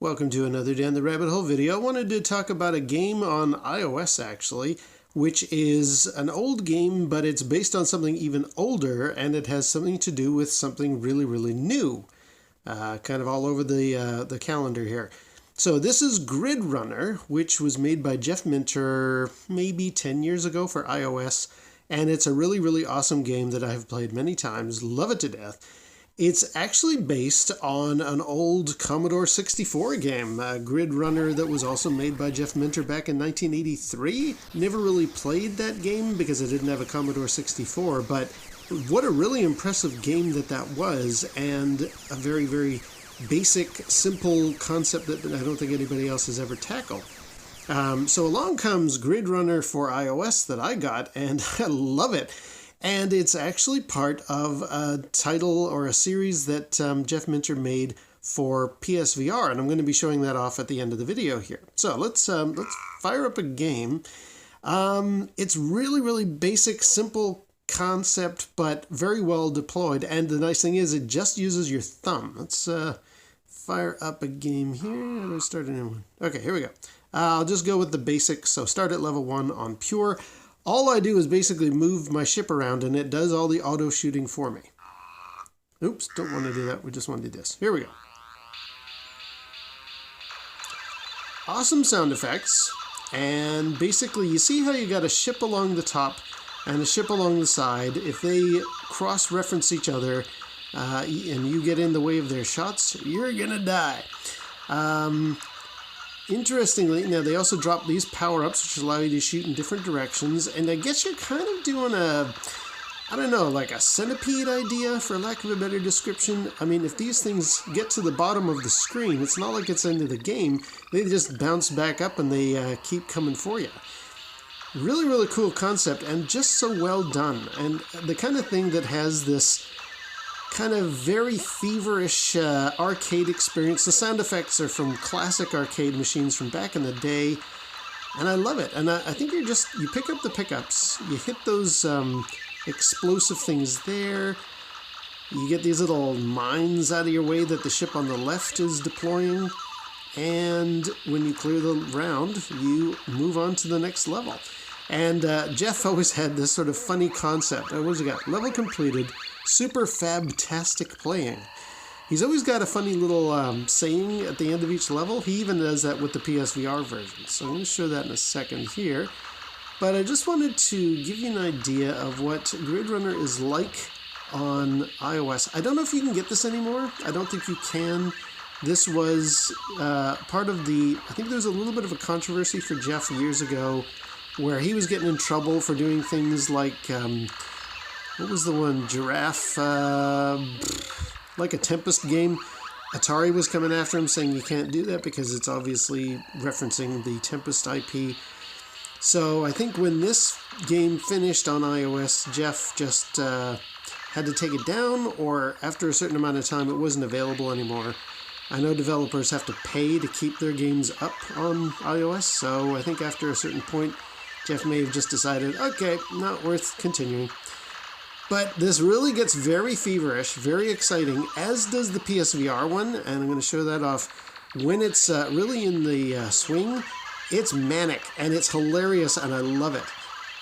Welcome to another Down the Rabbit Hole video. I wanted to talk about a game on iOS actually, which is an old game, but it's based on something even older, and it has something to do with something really new. Kind of all over the calendar here. So this is Grid Runner, which was made by Jeff Minter maybe 10 years ago for iOS, and it's a really awesome game that I have played many times, love it to death. It's actually based on an old Commodore 64 game, Grid Runner, that was also made by Jeff Minter back in 1983. Never really played that game because I didn't have a Commodore 64, but what a really impressive game that was, and a very basic, simple concept that I don't think anybody else has ever tackled. So along comes Grid Runner for iOS that I got, and I love it. And it's actually part of a title or a series that Jeff Minter made for PSVR, and I'm going to be showing that off at the end of the video here. So let's fire up a game. It's really basic, simple concept, but very well deployed. And the nice thing is, it just uses your thumb. Let's fire up a game here. Let's start a new one. Okay, here we go. I'll just go with the basics. So start at level 1 on pure. All I do is basically move my ship around, and it does all the auto shooting for me. Oops, don't want to do that. We just want to do this. Here we go. Awesome sound effects. And basically, you see how you got a ship along the top and a ship along the side. If they cross-reference each other and you get in the way of their shots, you're going to die. Interestingly, now they also drop these power-ups, which allow you to shoot in different directions, and I guess you're kind of doing a, I don't know, like a centipede idea, for lack of a better description. I mean, if these things get to the bottom of the screen, it's not like it's into the game. They just bounce back up and they keep coming for you. Really cool concept, and just so well done, and the kind of thing that has this kind of very feverish arcade experience. The sound effects are from classic arcade machines from back in the day, and I love it. And I think you pick up the pickups, you hit those explosive things there, you get these little mines out of your way that the ship on the left is deploying, and when you clear the round, you move on to the next level. And Jeff always had this sort of funny concept. What has he got? Level completed. Super fabtastic playing. He's always got a funny little saying at the end of each level. He even does that with the PSVR version. So I'm going to show that in a second here. But I just wanted to give you an idea of what Grid Runner is like on iOS. I don't know if you can get this anymore. I don't think you can. This was part of the, I think there was a little bit of a controversy for Jeff years ago where he was getting in trouble for doing things like, what was the one? Giraffe, like a Tempest game. Atari was coming after him saying you can't do that because it's obviously referencing the Tempest IP. So I think when this game finished on iOS, Jeff just had to take it down, or after a certain amount of time it wasn't available anymore. I know developers have to pay to keep their games up on iOS, so I think after a certain point, Jeff may have just decided, okay, not worth continuing. But this really gets very feverish, very exciting, as does the PSVR one, and I'm going to show that off. When it's really in the swing, it's manic, and it's hilarious, and I love it.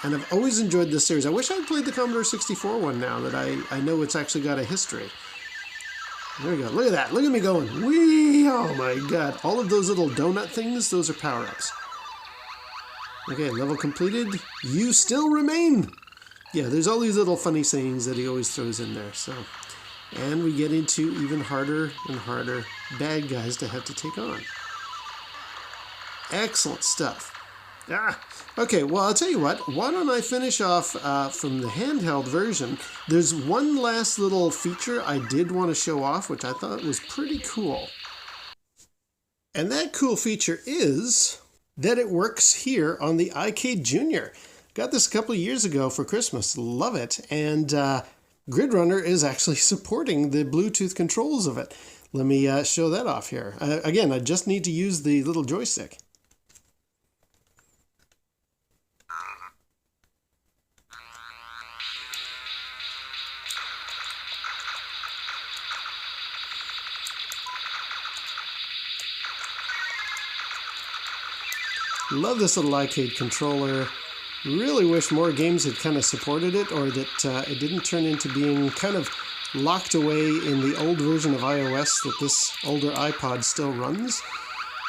And I've always enjoyed this series. I wish I'd played the Commodore 64 one now that I know it's actually got a history. There we go. Look at that. Look at me going. Whee! Oh my god. All of those little donut things, those are power-ups. Okay, level completed. You still remain. Yeah, there's all these little funny sayings that he always throws in there. So, and we get into even harder and harder bad guys to have to take on. Excellent stuff. Okay, well, I'll tell you what. Why don't I finish off from the handheld version? There's one last little feature I did want to show off, which I thought was pretty cool. And that cool feature is that it works here on the iCade Junior. Got this a couple of years ago for Christmas. Love it. And Grid Runner is actually supporting the Bluetooth controls of it. Let me show that off here. Again, I just need to use the little joystick. Love this little iCade controller. Really wish more games had kind of supported it, or that it didn't turn into being kind of locked away in the old version of iOS that this older iPod still runs.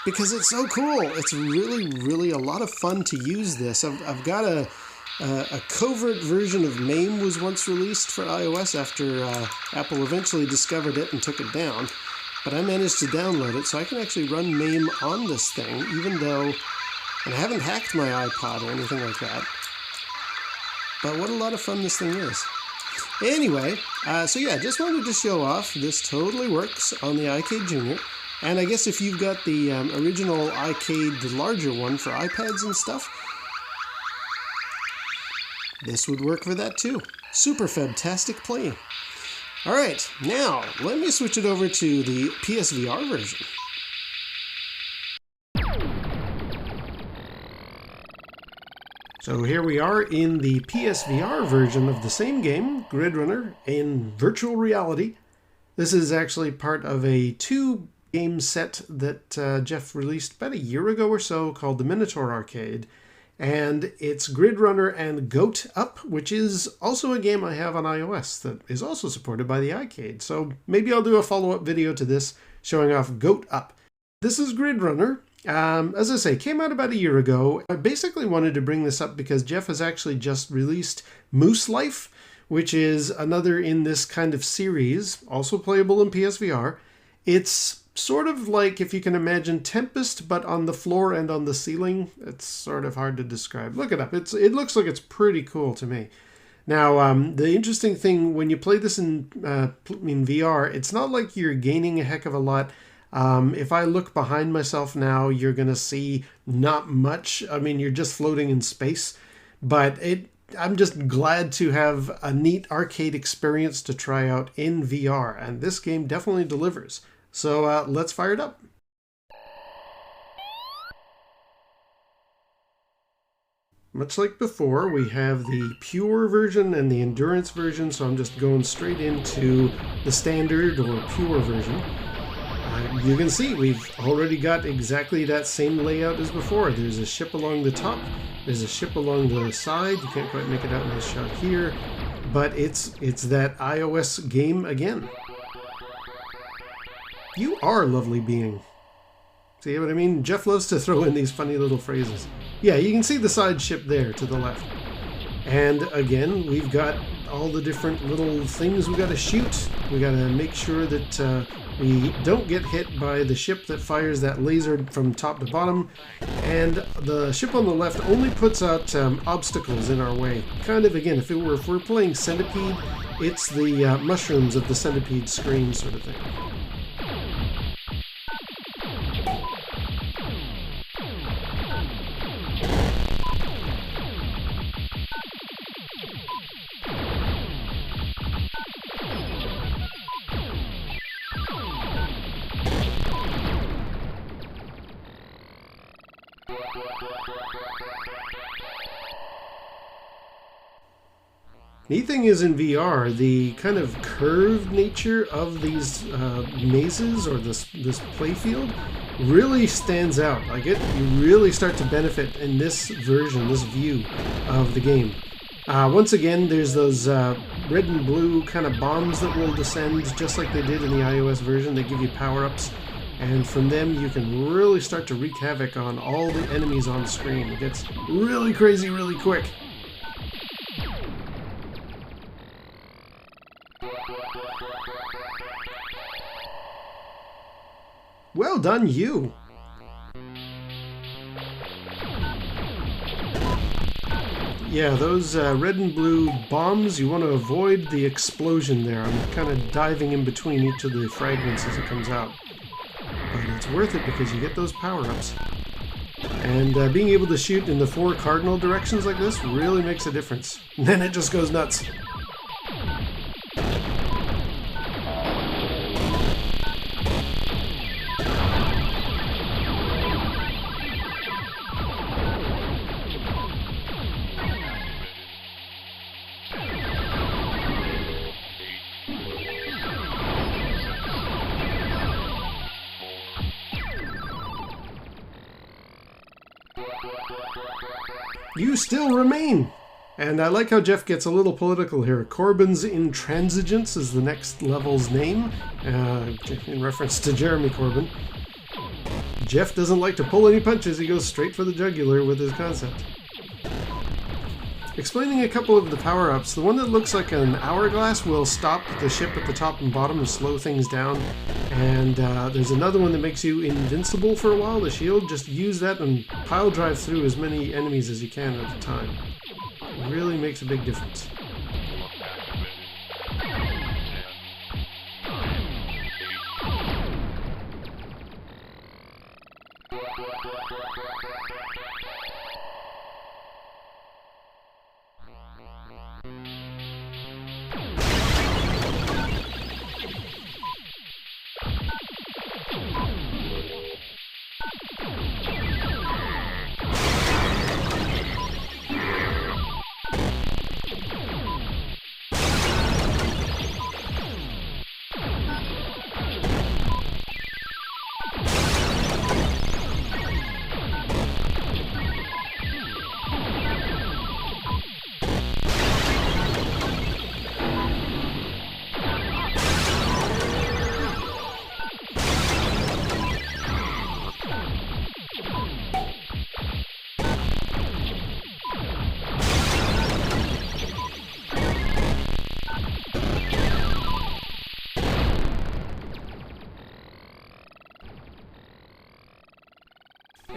Because it's so cool. It's really, really a lot of fun to use this. I've got a covert version of MAME was once released for iOS after Apple eventually discovered it and took it down. But I managed to download it, so I can actually run MAME on this thing, even though, and I haven't hacked my iPod or anything like that. But what a lot of fun this thing is. Anyway, so yeah, just wanted to show off. This totally works on the iCade Junior. And I guess if you've got the original iCade, the larger one for iPads and stuff, this would work for that too. Super fantastic playing. All right, now let me switch it over to the PSVR version. So here we are in the PSVR version of the same game, Grid Runner, in virtual reality. This is actually part of a 2-game set that Jeff released about a year ago or so called the Minotaur Arcade. And it's Grid Runner and Goat Up, which is also a game I have on iOS that is also supported by the iCade. So maybe I'll do a follow-up video to this showing off Goat Up. This is Grid Runner. As I say, came out about a year ago. I basically wanted to bring this up because Jeff has actually just released Moose Life, which is another in this kind of series, also playable in PSVR. It's sort of like, if you can imagine, Tempest, but on the floor and on the ceiling. It's sort of hard to describe. Look it up. It looks like it's pretty cool to me. Now, the interesting thing, when you play this in VR, it's not like you're gaining a heck of a lot. If I look behind myself now, you're going to see not much. I mean, you're just floating in space. But I'm just glad to have a neat arcade experience to try out in VR. And this game definitely delivers. So let's fire it up. Much like before, we have the pure version and the endurance version, so I'm just going straight into the standard or pure version. You can see we've already got exactly that same layout as before. There's a ship along the top, there's a ship along the side. You can't quite make it out in this shot here, but it's that iOS game again. You are lovely being. See what I mean? Jeff loves to throw in these funny little phrases. Yeah, you can see the side ship there to the left. And again, we've got all the different little things we got to shoot. We got to make sure that we don't get hit by the ship that fires that laser from top to bottom. And the ship on the left only puts out obstacles in our way. Kind of, again, if we're playing Centipede, it's the mushrooms of the Centipede screen sort of thing. Neat thing is in VR, the kind of curved nature of these mazes or this playfield really stands out. Like you really start to benefit in this version, this view of the game. Once again, there's those red and blue kind of bombs that will descend just like they did in the iOS version. They give you power-ups, and from them you can really start to wreak havoc on all the enemies on screen. It gets really crazy really quick. Well done, you! Yeah, those red and blue bombs, you want to avoid the explosion there. I'm kind of diving in between each of the fragments as it comes out. But it's worth it because you get those power-ups. And being able to shoot in the 4 cardinal directions like this really makes a difference. And then it just goes nuts. You still remain! And I like how Jeff gets a little political here. Corbyn's Intransigence is the next level's name, in reference to Jeremy Corbyn. Jeff doesn't like to pull any punches, he goes straight for the jugular with his concept. Explaining a couple of the power-ups, the one that looks like an hourglass will stop the ship at the top and bottom and slow things down. And there's another one that makes you invincible for a while, the shield. Just use that and pile drive through as many enemies as you can at a time. It really makes a big difference.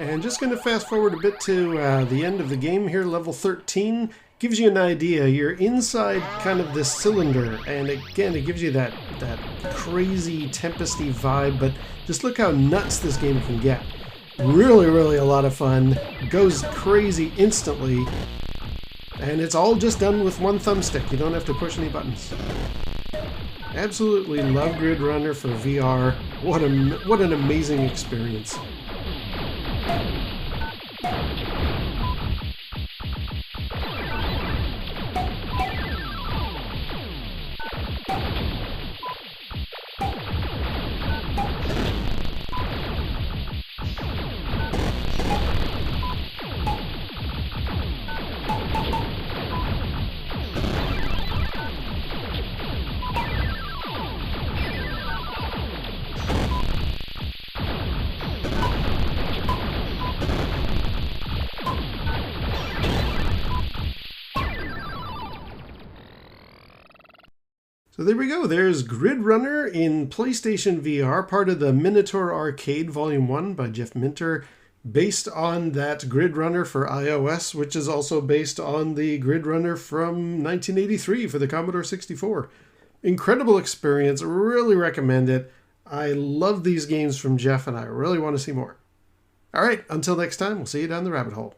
And just going to fast forward a bit to the end of the game here, level 13. Gives you an idea. You're inside kind of this cylinder, and again, it gives you that crazy tempesty vibe, but just look how nuts this game can get. Really, really a lot of fun. Goes crazy instantly, and it's all just done with one thumbstick. You don't have to push any buttons. Absolutely love Grid Runner for VR. What an amazing experience. So there we go, there's Grid Runner in PlayStation VR, part of the Minotaur Arcade Volume 1 by Jeff Minter, based on that Grid Runner for iOS, which is also based on the Grid Runner from 1983 for the Commodore 64. Incredible experience, really recommend it. I love these games from Jeff and I really want to see more. Alright, until next time, we'll see you down the rabbit hole.